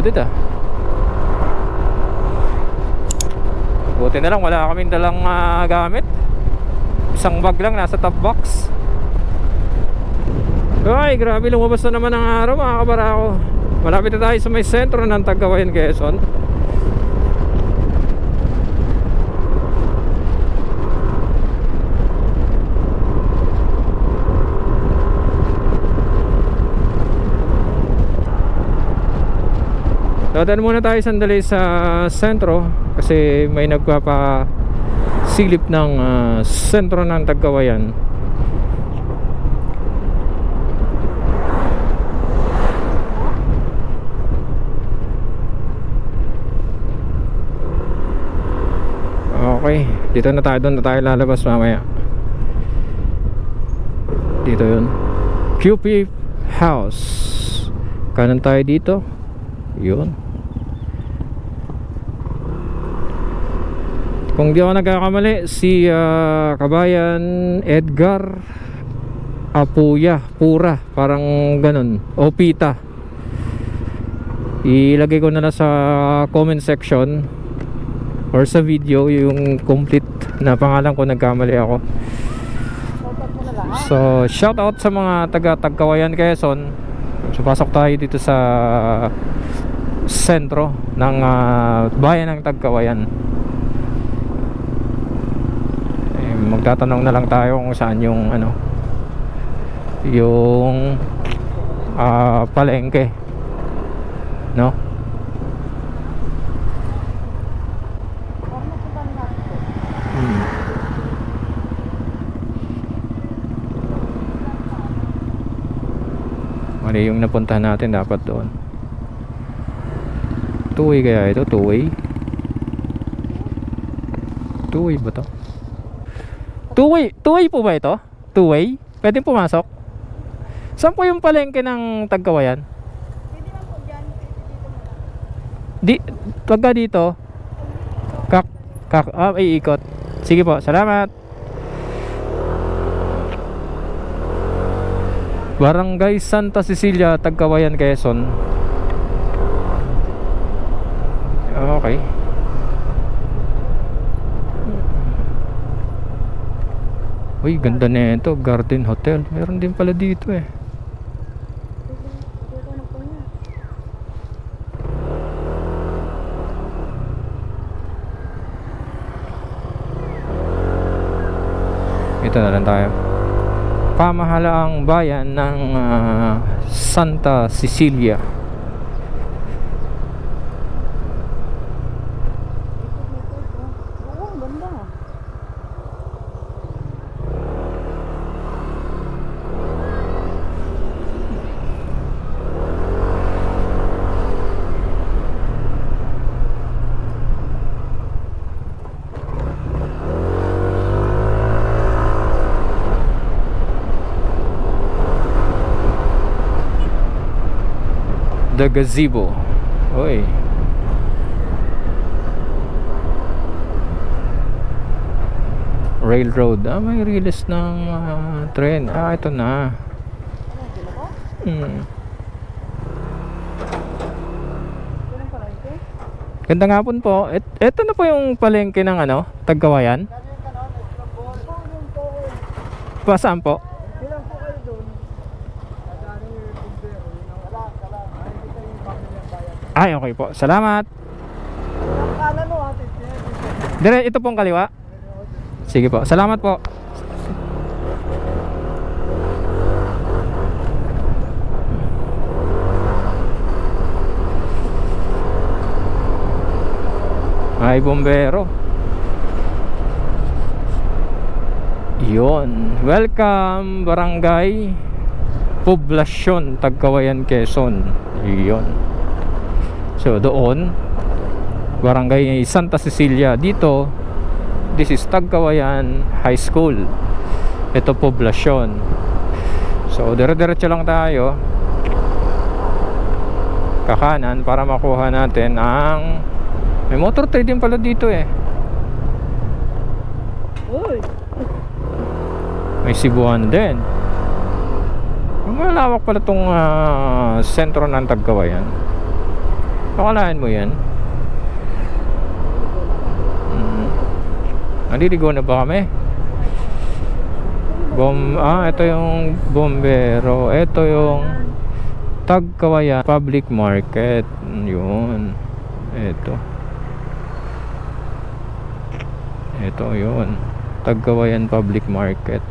loaded ah. Buti na lang wala kaming dalang gamit. Isang bag lang nasa top box. Ay, grabe, lumabas na naman ang araw mga kabarako. Malapit na tayo sa may sentro ng Tagkawayan, Quezon. Dadaan muna tayo sandali sa sentro kasi may nagpapasilip ng sentro ng Tagkawayan. Okay, dito na tayo, doon na tayo lalabas mamaya. Dito yun, QP House. Kanan tayo dito. Yun. Kung di ako nagkakamali, si Kabayan Edgar Apuya, Pura, parang ganun, o Pita. Ilagay ko na lang sa comment section or sa video yung complete na pangalan ko, nagkamali ako. So shout out sa mga taga Tagkawayan, Quezon. So pasok tayo dito sa sentro ng bayan ng Tagkawayan. Magtatanong na lang tayo kung saan yung ano, yung palengke, no? Mali yung napuntahan natin, dapat doon. Two-way kaya ito? Two-way? Two-way ba to? Two-way po ba ito? Two-way? Pwede pumasok? Saan po yung palengke ng Tagkawayan? Pwede lang po dyan. Pagka dito iikot. Sige po, salamat. Barangay Santa Cecilia, Tagkawayan, Quezon. Okay. Uy, ganda na ito, Garden Hotel. Meron din pala dito eh. Ito na lang tayo. Pamahalaang bayan ng Santa Cecilia. Oo, ganda. The Gazebo. Oy. Railroad. May release ng train. Ito na. Ganda nga po. Ito na po yung palengke ng ano, Tagkawayan. Saan po? Ay, okay po. Salamat. Dire, ito pong kaliwa. Sige po. Salamat po. Ay, bombero. Yun. Welcome, Barangay Poblasyon, Tagkawayan, Quezon. Yun. So doon, Barangay Santa Cecilia. Dito, this is Tagkawayan High School. Ito Poblasyon. So dire-diretso lang tayo kakanan para makuha natin ang, may motor trading pala dito eh. Uy. May Cebuano din. Malawak pala itong sentro ng Tagkawayan. Akalaan mo yan. Naliligo na ba kami? Ito yung bombero. Ito yung Tagkawayan Public Market. Yun. Ito yun. Tagkawayan Public Market.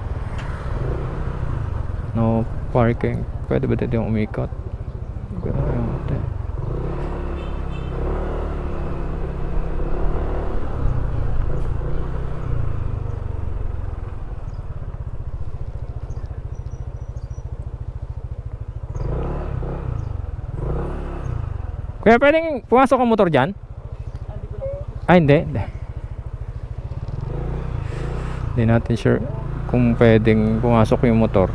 No parking. Pwede ba dito yung umikot? Kaya pwedeng pumasok ang motor dyan? Hindi. Hindi natin sure kung pwedeng pumasok yung motor.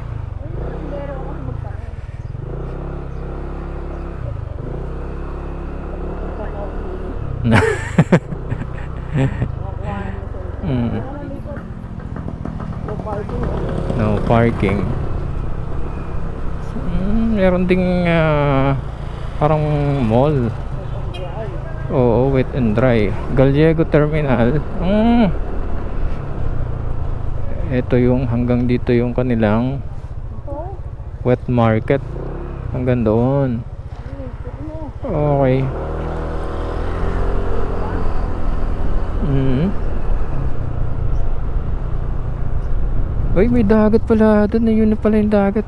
No parking. Meron ding parang mall. Oo, wet and dry. Gallego Terminal. Ito yung hanggang dito yung kanilang wet market. Hanggang doon. Okay. Uy, may dagat pala doon. Yun na pala yung dagat.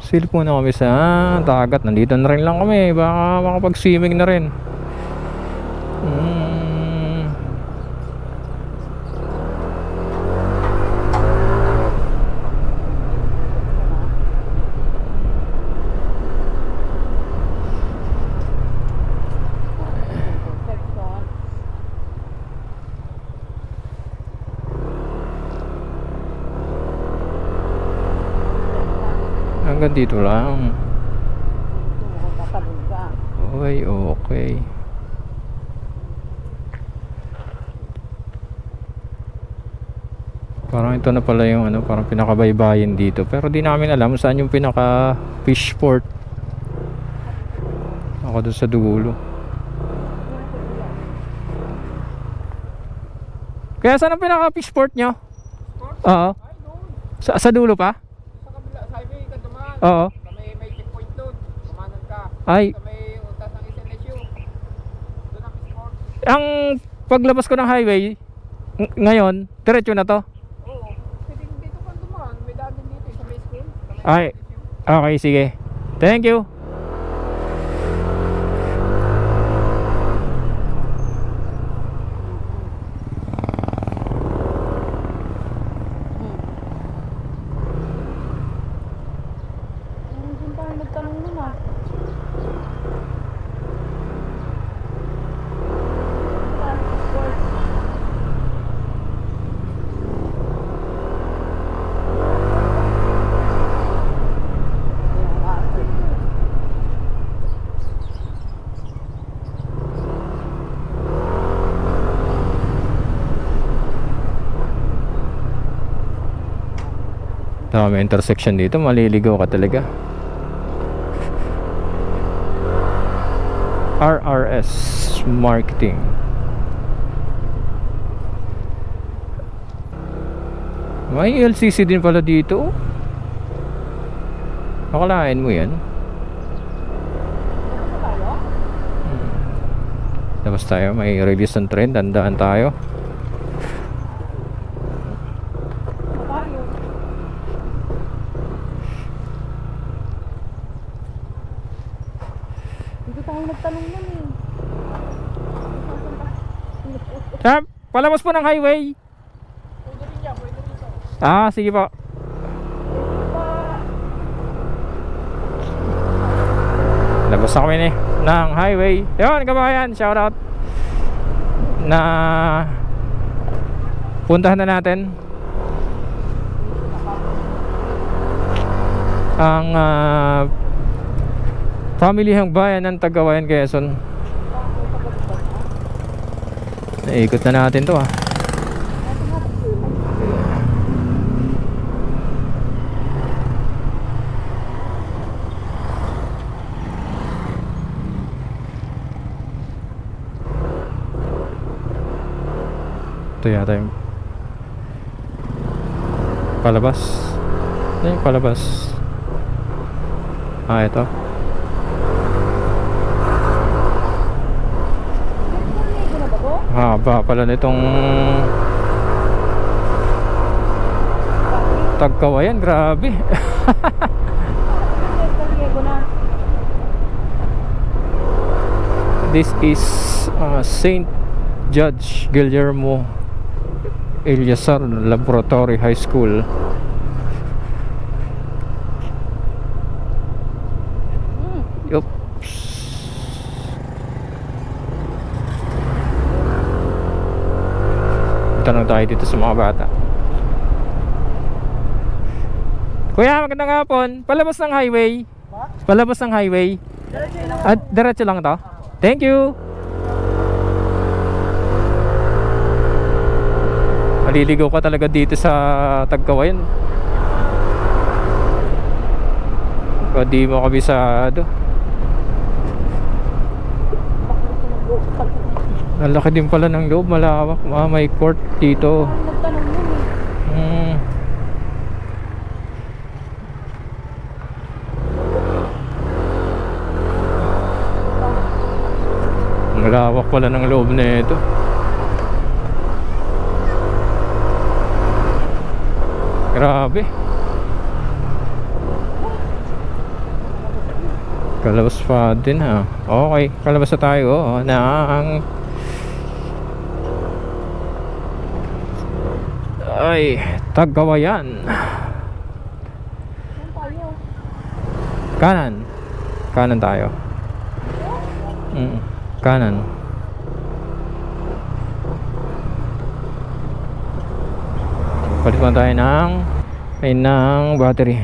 Silip muna kami sa dagat. Nandito na rin lang kami. Baka makapag-swimming na rin. Hanggang dito lang. Okay, okay. Parang ito na pala yung parang pinakabaybayin dito. Pero di namin alam saan yung pinaka fish port. Ako doon sa dulo. Kaya saan ang pinaka fish port nyo? Oo. Sa dulo pa? Oo. May checkpoint doon. Kumanan ka. Ay. Sa may utas ng SNSU. Doon ang sport. Ang paglabas ko ng highway ngayon, diretso na to? Oo. Pwede dito pa dumaan. May daan dito sa may school. Ay. Okay, sige. Thank you. May intersection dito, maliligaw ka talaga. RRS Marketing. May LCC din pala dito. Nakalain mo yan. Tapos tayo, may release ng train. Dandaan tayo. Palabas po ng highway. Sige po. Labas na kami ng highway. Yun, kabayan, shout out. Na puntahan na natin ang pamilihang bayan ng Tagkawayan, Quezon. Naikot na natin to Ito yata yung palabas. Ito yung palabas. Ito. Ligo na ba po? Haba pala nitong Tagkawayan, grabe. Ligo na. This is Saint Judge Guillermo Eleazar Laboratory High School. Oops. Tanong tayo dito sa mga bata. Kuya, magandang hapon. Palabas ng highway. Palabas ng highway. At diretso lang to. Thank you. Maliligaw ka talaga dito sa Tagkawayan. Kung di mo kabisado. Ang laki din pala ng loob, malawak. May court dito. Nagtanong yun eh. Malawak pala ng loob na ito. Grabe. Kalabas pa din ha. Okay, kalabas na tayo na ang Tagkawayan. Kanan. Kanan tayo. Kanan. Palit mo tayo ng battery.